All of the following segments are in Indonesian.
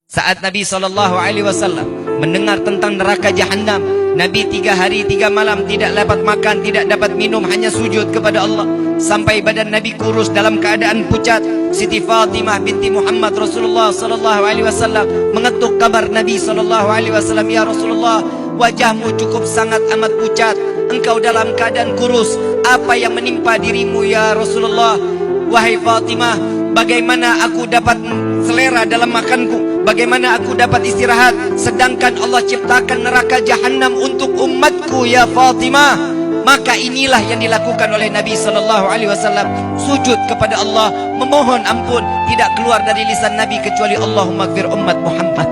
Saat Nabi SAW mendengar tentang neraka Jahannam, Nabi 3 hari 3 malam tidak dapat makan, tidak dapat minum, hanya sujud kepada Allah. Sampai badan Nabi kurus dalam keadaan pucat. Siti Fatimah binti Muhammad Rasulullah SAW mengetuk kabar Nabi SAW, "Ya Rasulullah, wajahmu cukup sangat amat pucat. Engkau dalam keadaan kurus. Apa yang menimpa dirimu ya Rasulullah?" "Wahai Fatimah, bagaimana aku dapat selera dalam makanku? Bagaimana aku dapat istirahat sedangkan Allah ciptakan neraka Jahannam untuk umatku ya Fatimah?" Maka inilah yang dilakukan oleh Nabi SAW, sujud kepada Allah, memohon ampun. Tidak keluar dari lisan Nabi kecuali Allahumma gfir ummat Muhammad,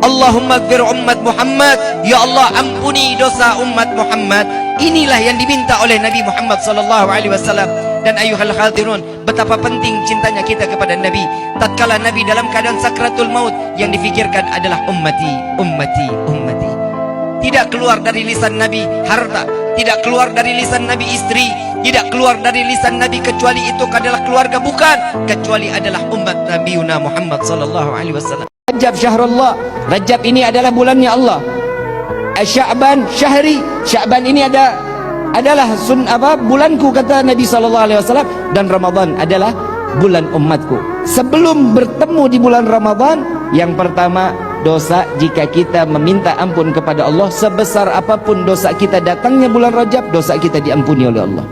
Allahumma gfir ummat Muhammad, ya Allah ampuni dosa umat Muhammad. Inilah yang diminta oleh Nabi Muhammad SAW. Dan ayuhal hadirun, betapa penting cintanya kita kepada Nabi. Tatkala Nabi dalam keadaan sakratul maut, yang difikirkan adalah ummati, ummati, ummati. Tidak keluar dari lisan Nabi harta, tidak keluar dari lisan Nabi istri, tidak keluar dari lisan Nabi kecuali itu adalah keluarga, bukan, kecuali adalah umat Nabi Muhammad SAW. Rajab syahrullah, Rajab ini adalah bulannya Allah. Sya'ban syahri, Sya'ban ini adalah bulanku, kata Nabi SAW. Dan Ramadan adalah bulan umatku. Sebelum bertemu di bulan Ramadan, yang pertama, dosa jika kita meminta ampun kepada Allah, sebesar apapun dosa kita, datangnya bulan Rajab, dosa kita diampuni oleh Allah.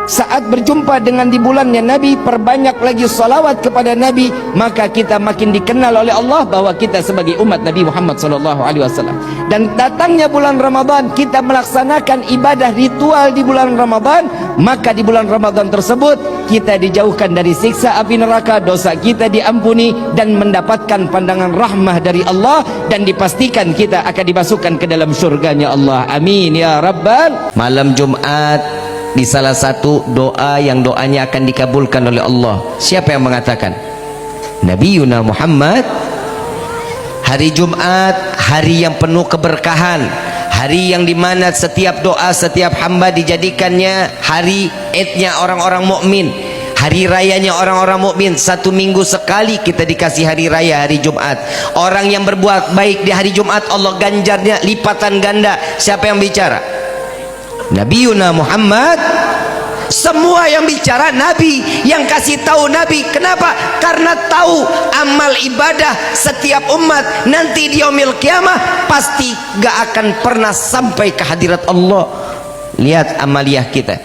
Saat berjumpa dengan di bulannya Nabi, perbanyak lagi salawat kepada Nabi, maka kita makin dikenal oleh Allah bahwa kita sebagai umat Nabi Muhammad SAW. Dan datangnya bulan Ramadan, kita melaksanakan ibadah ritual di bulan Ramadan, maka di bulan Ramadan tersebut kita dijauhkan dari siksa api neraka, dosa kita diampuni dan mendapatkan pandangan rahmah dari Allah, dan dipastikan kita akan dimasukkan ke dalam surganya Allah. Amin ya Rabbal. Malam Jumat di salah satu doa yang doanya akan dikabulkan oleh Allah. Siapa yang mengatakan? Nabi Yuna Muhammad. Hari Jumat, hari yang penuh keberkahan, hari yang dimana setiap doa setiap hamba dijadikannya hari idnya orang-orang mukmin, hari rayanya orang-orang mukmin. 1 minggu sekali kita dikasih hari raya, hari Jumat. Orang yang berbuat baik di hari Jumat, Allah ganjarnya lipatan ganda. Siapa yang bicara? Nabi Yuna Muhammad. Semua yang bicara Nabi, yang kasih tahu Nabi. Kenapa? Karena tahu amal ibadah setiap umat nanti di yaumil kiamah pasti gak akan pernah sampai ke hadirat Allah. Lihat amaliyah kita.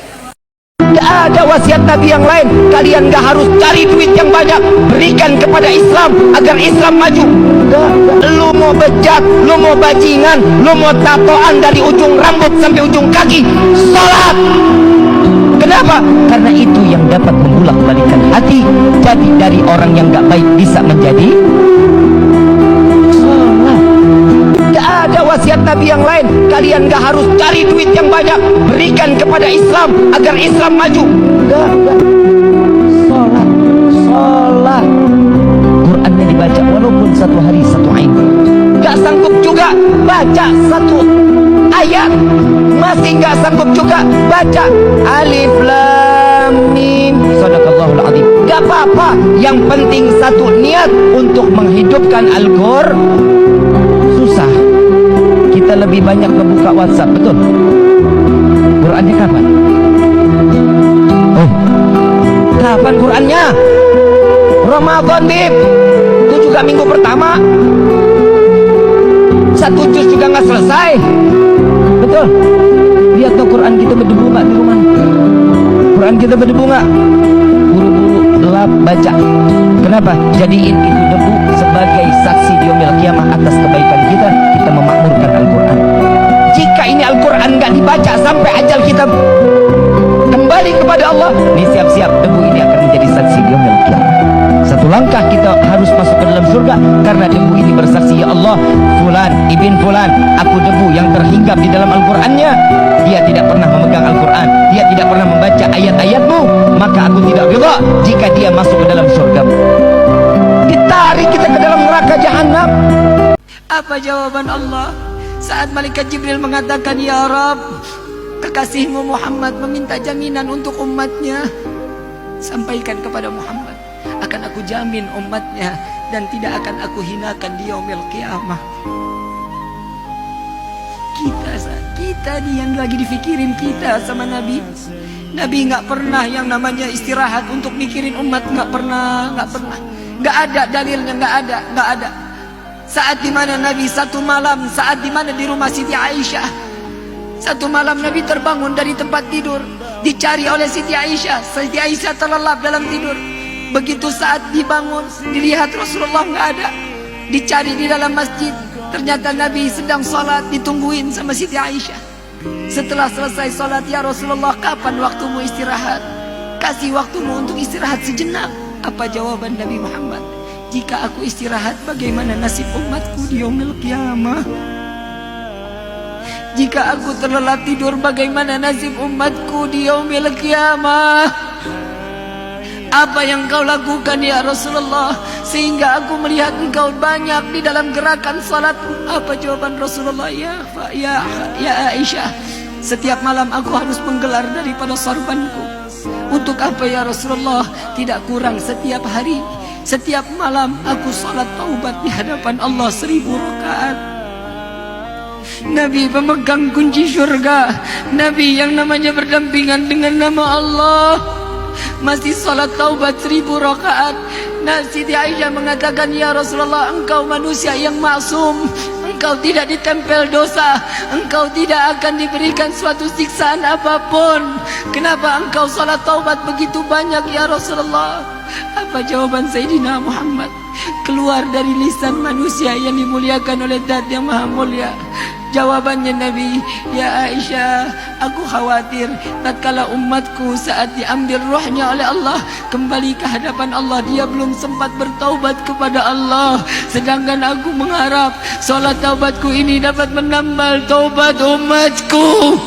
Gak ada wasiat Nabi yang lain. Kalian gak harus cari duit yang banyak, berikan kepada Islam agar Islam maju. Lu mau bejat, lu mau bajingan, lu mau tatoan dari ujung rambut sampai ujung kaki, salat. Kenapa? Karena itu yang dapat membulak-balikan hati. Jadi dari orang yang gak baik bisa menjadi salat. Gak ada wasiat Nabi yang lain. Kalian gak harus cari duit yang banyak, berikan kepada Islam agar Islam maju. Enggak. Salat, salat. Qurannya dibaca walaupun 1 hari 1 ain. Gak sanggup juga baca 1 ayat, masih gak sanggup juga baca alif lam mim. Sadaqallahul azim. Gak apa-apa, yang penting 1 niat untuk menghidupkan Al-Qur'an. Susah. Kita lebih banyak ngebuka WhatsApp, betul? Qurannya kapan? Oh, kapan Qurannya? Ramadan, Bib. Itu juga minggu pertama. 1 juz juga nggak selesai, betul? Lihat tuh Quran kita berdebu nggak di rumah? Quran kita berdebu nggak? Buru-buru lap baca. Kenapa? Jadiin itu debu sebagai saksi di yaumil kiamah atas kebaikan kita. Kita memakmurkan Al-Quran. Jika ini Al-Quran nggak dibaca sampai ajal kita kembali kepada Allah, nih siap-siap debu ini akan menjadi saksi di yaumil kiamah. 1 langkah kita harus masuk ke dalam surga karena debu ini bersaksi, ya Allah, fulan ibn fulan, aku debu yang terhinggap di dalam Al-Qur'annya. Dia tidak pernah memegang Al-Qur'an, dia tidak pernah membaca ayat-ayatmu, maka aku tidak ridha jika dia masuk ke dalam surga. Ditarik kita ke dalam neraka Jahannam. Apa jawaban Allah saat malaikat Jibril mengatakan, ya Rabb, kekasihmu Muhammad meminta jaminan untuk umatnya. Sampaikan kepada Muhammad, akan aku jamin umatnya dan tidak akan aku hinakan di yaumil qiyamah. Kita nih yang lagi difikirin kita sama Nabi. Nabi nggak pernah yang namanya istirahat untuk mikirin umat, nggak pernah. Nggak ada dalilnya, nggak ada. Saat dimana Nabi satu malam, saat dimana di rumah Siti Aisyah, satu malam Nabi terbangun dari tempat tidur, dicari oleh Siti Aisyah. Siti Aisyah terlelap dalam tidur. Begitu saat dibangun, dilihat Rasulullah nggak ada. Dicari di dalam masjid, ternyata Nabi sedang sholat, ditungguin sama Siti Aisyah. Setelah selesai sholat, ya Rasulullah, kapan waktumu istirahat? Kasih waktumu untuk istirahat sejenak. Apa jawaban Nabi Muhammad? Jika aku istirahat, bagaimana nasib umatku di yaumil qiyamah? Jika aku terlelap tidur, bagaimana nasib umatku di yaumil qiyamah? Apa yang kau lakukan ya Rasulullah sehingga aku melihat engkau banyak di dalam gerakan salat? Apa jawaban Rasulullah? Ya Aisyah, setiap malam aku harus menggelar daripada sorbanku. Untuk apa ya Rasulullah? Tidak kurang setiap hari, setiap malam aku salat taubat di hadapan Allah 1000 rakaat. Nabi pemegang kunci surga, Nabi yang namanya berdampingan dengan nama Allah, masih salat taubat 1000 rakaat. Nah, Siti Aisyah mengatakan, ya Rasulullah, engkau manusia yang maksum, engkau tidak ditempel dosa, engkau tidak akan diberikan suatu siksaan apapun. Kenapa engkau salat taubat begitu banyak ya Rasulullah? Apa jawaban Sayyidina Muhammad keluar dari lisan manusia yang dimuliakan oleh Zat yang Maha Mulia? Jawabannya Nabi, ya Aisyah, aku khawatir tatkala umatku saat diambil rohnya oleh Allah kembali ke hadapan Allah, dia belum sempat bertaubat kepada Allah. Sedangkan aku mengharap solat taubatku ini dapat menambal taubat umatku.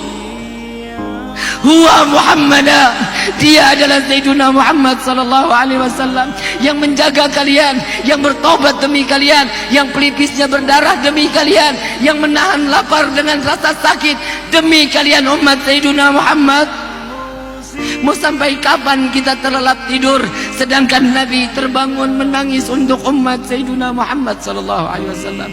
Huwa Muhammadah, dia adalah Sayyiduna Muhammad sallallahu alaihi wasallam yang menjaga kalian, yang bertobat demi kalian, yang pelipisnya berdarah demi kalian, yang menahan lapar dengan rasa sakit demi kalian umat Sayyiduna Muhammad. Mau sampai kapan kita terlelap tidur sedangkan Nabi terbangun menangis untuk umat Sayyiduna Muhammad sallallahu alaihi wasallam?